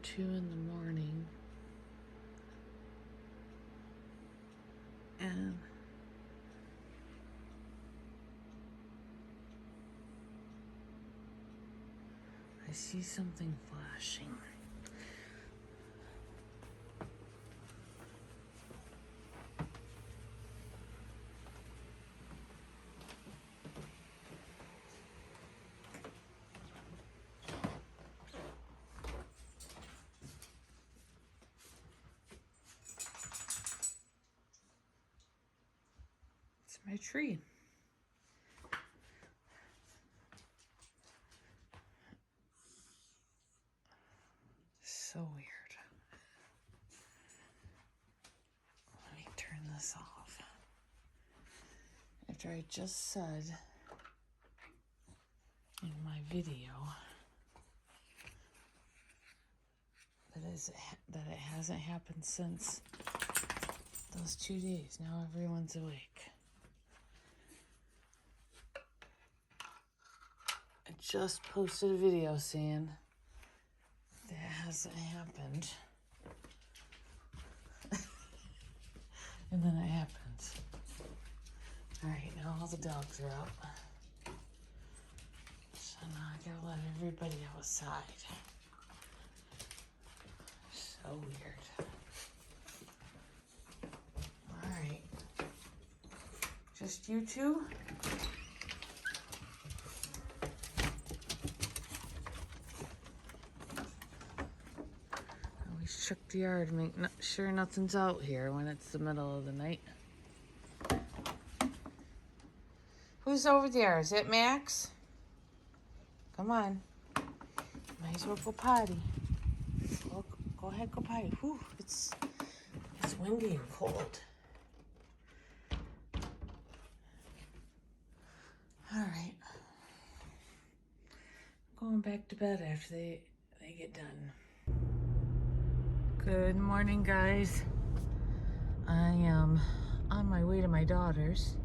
2 in the morning, and I see something flashing. It's my tree. So weird. Let me turn this off. After I just said in my video that it hasn't happened since those 2 days. Now everyone's awake. I just posted a video saying that hasn't happened. And then it happens. Alright, now all the dogs are up. So now I gotta let everybody outside. So weird. Alright. Just you two? Check the yard, make sure nothing's out here when it's the middle of the night. Who's over there? Is it Max? Come on. Might as well go potty. Go ahead, go potty. Whew, it's windy and cold. All right. I'm going back to bed after they get done. Good morning, guys. I am on my way to my daughter's.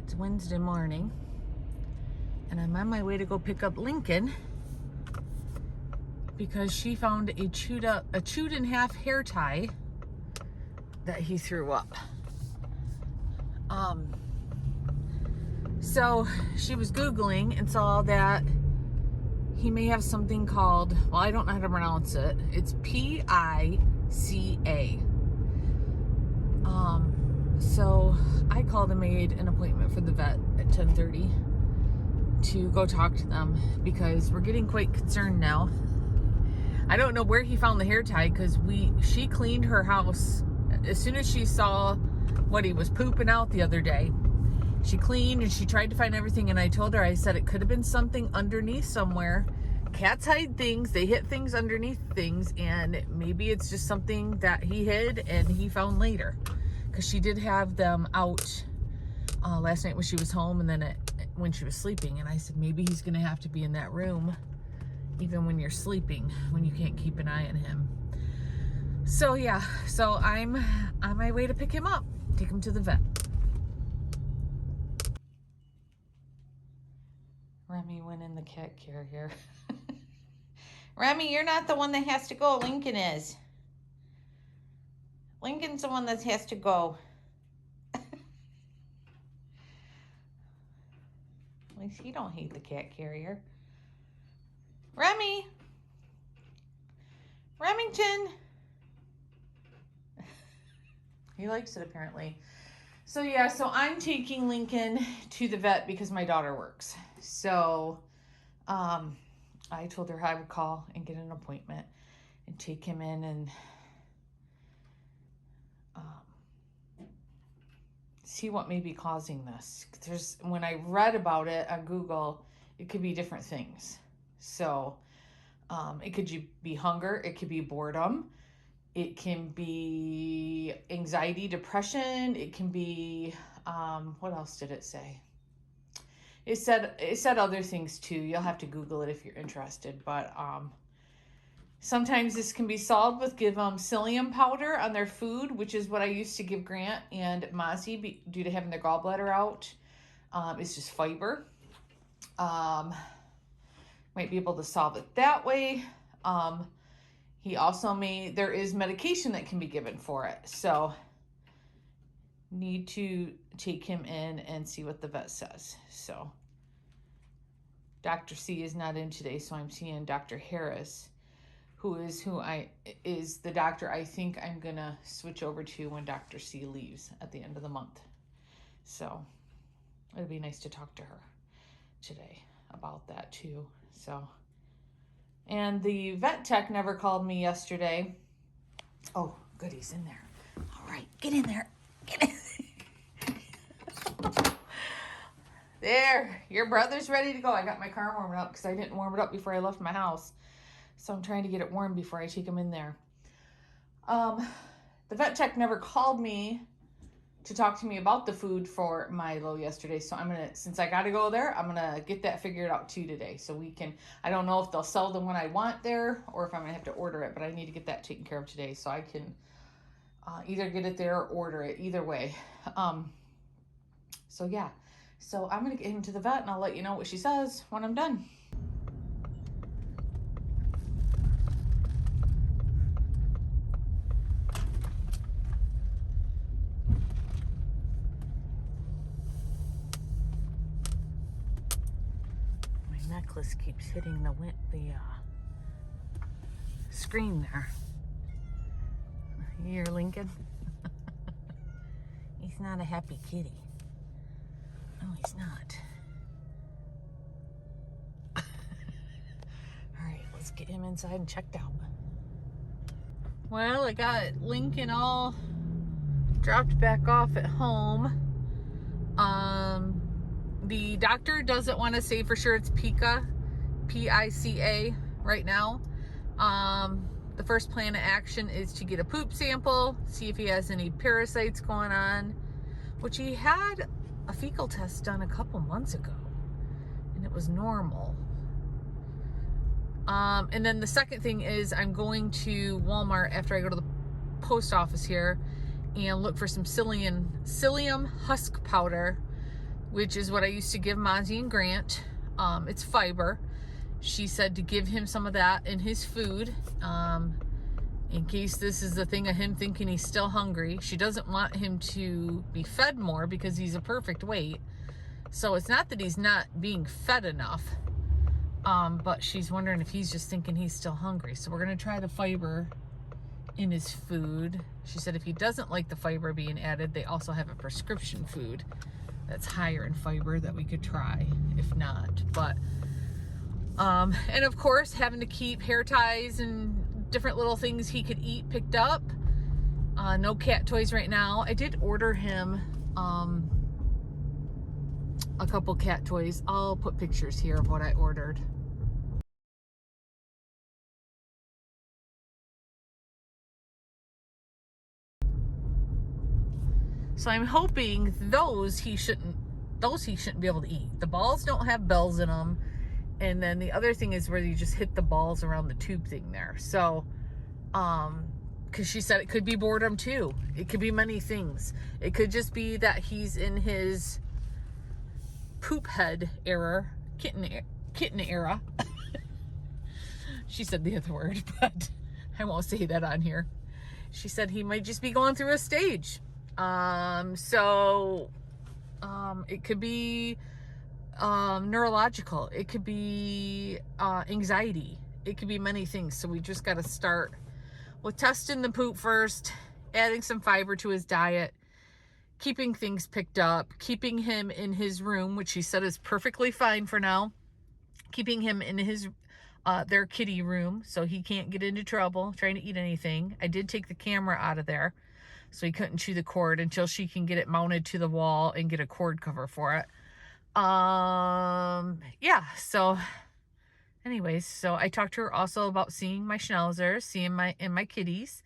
It's Wednesday morning, and I'm on my way to go pick up Lincoln because she found a chewed in half hair tie that he threw up. So she was Googling and saw that he may have something called, well, I don't know how to pronounce it. It's PICA. So I called and made an appointment for the vet at 10:30 to go talk to them because we're getting quite concerned now. I don't know where he found the hair tie because she cleaned her house as soon as she saw what he was pooping out the other day. She cleaned and she tried to find everything, and I told her, I said it could have been something underneath somewhere. Cats hide things, they hit things underneath things, and maybe it's just something that he hid and he found later. Because she did have them out last night when she was home, and then when she was sleeping, and I said maybe he's going to have to be in that room even when you're sleeping, when you can't keep an eye on him. So yeah, so I'm on my way to pick him up, take him to the vet. Remy went in the cat carrier. Remy, you're not the one that has to go. Lincoln is. Lincoln's the one that has to go. At least he don't hate the cat carrier. Remy! Remington! He likes it apparently. So yeah, so I'm taking Lincoln to the vet because my daughter works. So I told her I would call and get an appointment and take him in and see what may be causing this. When I read about it on Google, it could be different things. So it could be hunger, it could be boredom, it can be anxiety, depression, it can be what else did it say? It said other things too. You'll have to Google it if you're interested. But sometimes this can be solved with give them psyllium powder on their food, which is what I used to give Grant and Mozzie due to having their gallbladder out. It's just fiber. Might be able to solve it that way. He also there is medication that can be given for it. So need to take him in and see what the vet says. So Dr. C is not in today, so I'm seeing Dr. Harris, who is the doctor I think I'm gonna switch over to when Dr. C leaves at the end of the month. So it'd be nice to talk to her today about that too. So, and the vet tech never called me yesterday. Oh, good, he's in there. All right, get in there. Get in. There, your brother's ready to go. I got my car warmed up because I didn't warm it up before I left my house. So I'm trying to get it warm before I take him in there. The vet tech never called me to talk to me about the food for Milo yesterday. So since I got to go there, I'm going to get that figured out too today. So I don't know if they'll sell the one I want there or if I'm going to have to order it, but I need to get that taken care of today so I can either get it there or order it, either way. So yeah. So I'm going to get him to the vet and I'll let you know what she says when I'm done. My necklace keeps hitting the screen there. You're Lincoln? He's not a happy kitty. No, he's not. All right, let's get him inside and checked out. Well, I got Lincoln all dropped back off at home. The doctor doesn't want to say for sure it's Pica, P-I-C-A right now. The first plan of action is to get a poop sample, see if he has any parasites going on, which he had a fecal test done a couple months ago and it was normal. And then the second thing is I'm going to Walmart after I go to the post office here and look for some psyllium husk powder, which is what I used to give Mozzie and Grant. It's fiber. She said to give him some of that in his food, in case this is the thing of him thinking he's still hungry. She doesn't want him to be fed more because he's a perfect weight. So it's not that he's not being fed enough, but she's wondering if he's just thinking he's still hungry. So we're going to try the fiber in his food. She said if he doesn't like the fiber being added, they also have a prescription food that's higher in fiber that we could try if not. But and of course having to keep hair ties and different little things he could eat picked up. No cat toys right now. I did order him a couple cat toys. I'll put pictures here of what I ordered. So I'm hoping those he shouldn't be able to eat. The balls don't have bells in them. And then the other thing is where you just hit the balls around the tube thing there. So, because she said it could be boredom too. It could be many things. It could just be that he's in his poop head era, kitten era. She said the other word, but I won't say that on here. She said he might just be going through a stage. It could be neurological, it could be anxiety, it could be many things. So we just got to start with testing the poop first, adding some fiber to his diet, keeping things picked up, keeping him in his room, which he said is perfectly fine for now, keeping him in his their kitty room so he can't get into trouble trying to eat anything. I did take the camera out of there so he couldn't chew the cord until she can get it mounted to the wall and get a cord cover for it. Yeah, so anyways, so I talked to her also about seeing my Schnauzers, seeing my kitties.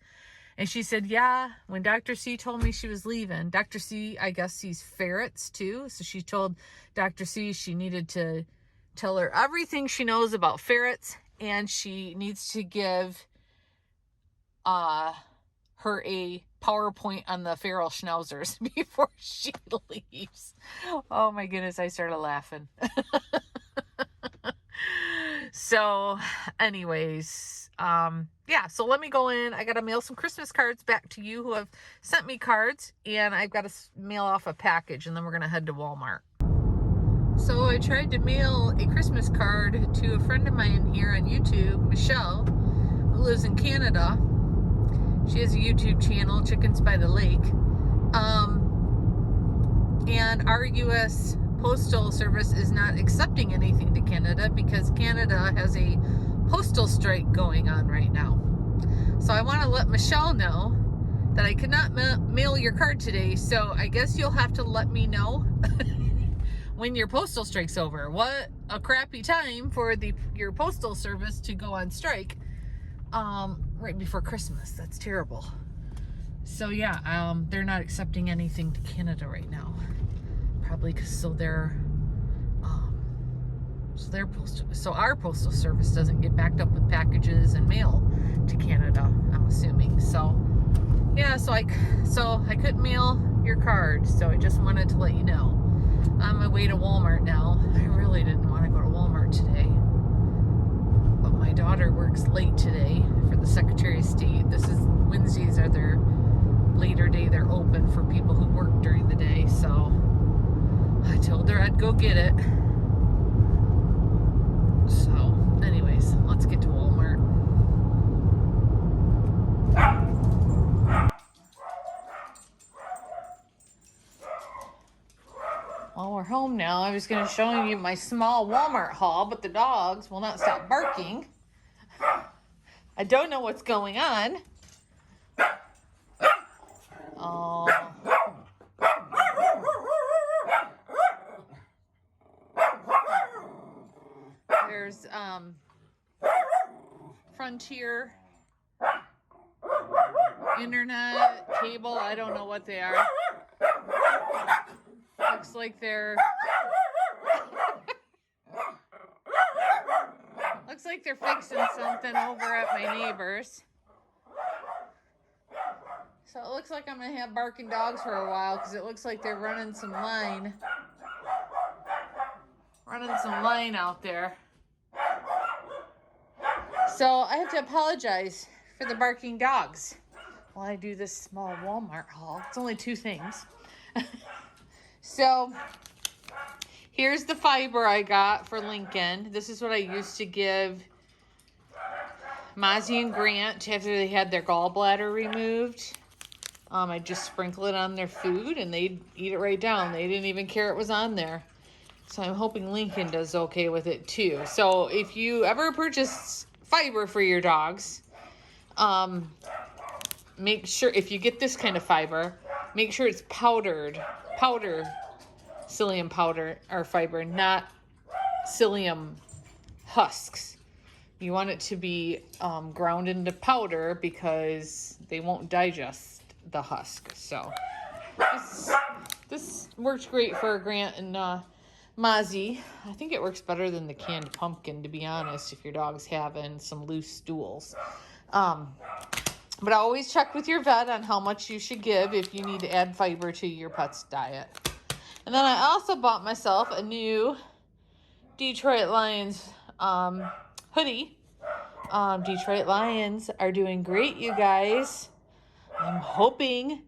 And she said, yeah, when Dr. C told me she was leaving, Dr. C, I guess, sees ferrets too. So she told Dr. C she needed to tell her everything she knows about ferrets, and she needs to give her a PowerPoint on the feral Schnauzers before she leaves. Oh my goodness, I started laughing. So anyways, Yeah, so let me go in. I got to mail some Christmas cards back to you who have sent me cards, and I've got to mail off a package, and then we're going to head to Walmart. So I tried to mail a Christmas card to a friend of mine here on YouTube, Michelle, who lives in Canada. She has a YouTube channel, Chickens by the Lake. And our U.S. Postal Service is not accepting anything to Canada because Canada has a postal strike going on right now. So I want to let Michelle know that I could not mail your card today, so I guess you'll have to let me know when your postal strike's over. What a crappy time for your postal service to go on strike right before Christmas. That's terrible. So yeah, they're not accepting anything to Canada right now. Probably because our postal service doesn't get backed up with packages and mail to Canada, I'm assuming. So yeah, so I couldn't mail your card, so I just wanted to let you know. On my way to Walmart now. I really didn't want to go to Walmart today, but my daughter works late today for the Secretary of State. Wednesdays are their later day. They're open for people who work during the day, so I told her I'd go get it. So anyways, let's get to Walmart. Well, we're home now. I was going to show you my small Walmart haul, but the dogs will not stop barking. I don't know what's going on. Oh. There's Frontier, Internet, Cable, I don't know what they are. Looks like they're fixing something over at my neighbor's. So it looks like I'm gonna have barking dogs for a while because it looks like they're running some line out there. So I have to apologize for the barking dogs while I do this small Walmart haul. It's only 2 things. So here's the fiber I got for Lincoln. This is what I used to give Mozzie and Grant after they had their gallbladder removed. I just sprinkle it on their food and they'd eat it right down. They didn't even care it was on there. So I'm hoping Lincoln does okay with it too. So if you ever purchase fiber for your dogs, make sure if you get this kind of fiber, make sure it's powder psyllium powder or fiber, not psyllium husks. You want it to be ground into powder because they won't digest the husk. So this works great for Grant and Mozzie. I think it works better than the canned pumpkin, to be honest, if your dog's having some loose stools. But always check with your vet on how much you should give if you need to add fiber to your pet's diet. And then I also bought myself a new Detroit Lions hoodie. Detroit Lions are doing great, you guys. I'm hoping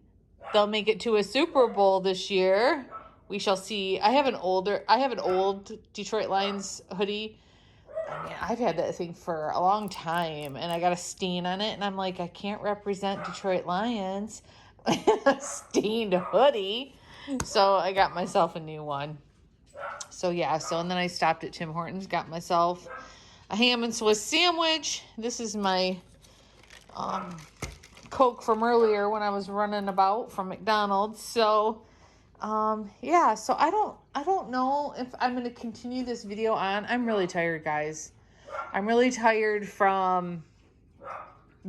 they'll make it to a Super Bowl this year. We shall see. I have an old Detroit Lions hoodie. I mean, I've had that thing for a long time, and I got a stain on it, and I'm like, I can't represent Detroit Lions with a stained hoodie. So I got myself a new one. So yeah, and then I stopped at Tim Hortons, got myself a ham and Swiss sandwich. This is my Coke from earlier when I was running about from McDonald's. So yeah, so I don't know if I'm going to continue this video on. I'm really tired, guys. I'm really tired from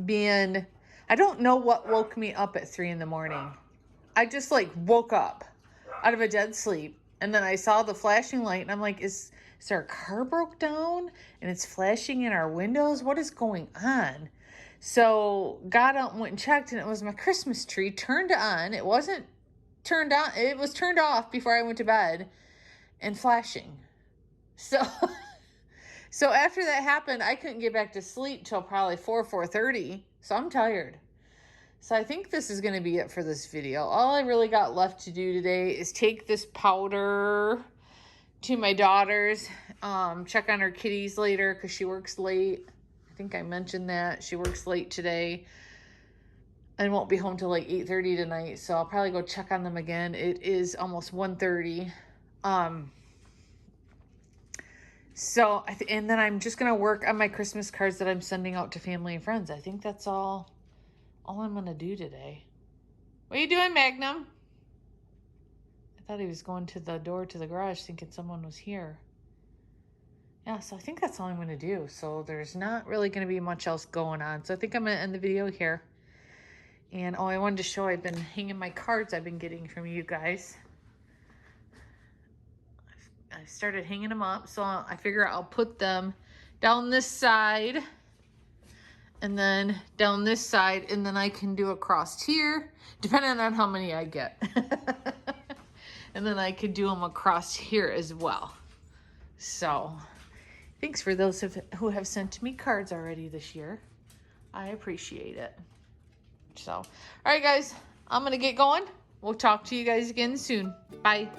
I don't know what woke me up at 3 a.m. I just woke up out of a dead sleep, and then I saw the flashing light, and I'm like, is there a car broke down and it's flashing in our windows? What is going on? So got out and went and checked, and it was my Christmas tree turned on. It wasn't turned on. It was turned off before I went to bed and flashing. So So after that happened, I couldn't get back to sleep till probably 4:30. So I'm tired. So I think this is going to be it for this video. All I really got left to do today is take this powder to my daughter's, check on her kitties later because she works late. I think I mentioned that. She works late today and won't be home till like 8:30 tonight. So I'll probably go check on them again. It is almost 1:30. So, and then I'm just going to work on my Christmas cards that I'm sending out to family and friends. I think that's all I'm going to do today. What are you doing, Magnum? I thought he was going to the door to the garage thinking someone was here. Yeah, so I think that's all I'm going to do. So there's not really going to be much else going on. So I think I'm going to end the video here. And I wanted to show I've been hanging my cards I've been getting from you guys. I started hanging them up, so I figure I'll put them down this side and then down this side, and then I can do across here, depending on how many I get. And then I could do them across here as well. So thanks for those who have sent me cards already this year. I appreciate it. So, all right, guys, I'm going to get going. We'll talk to you guys again soon. Bye.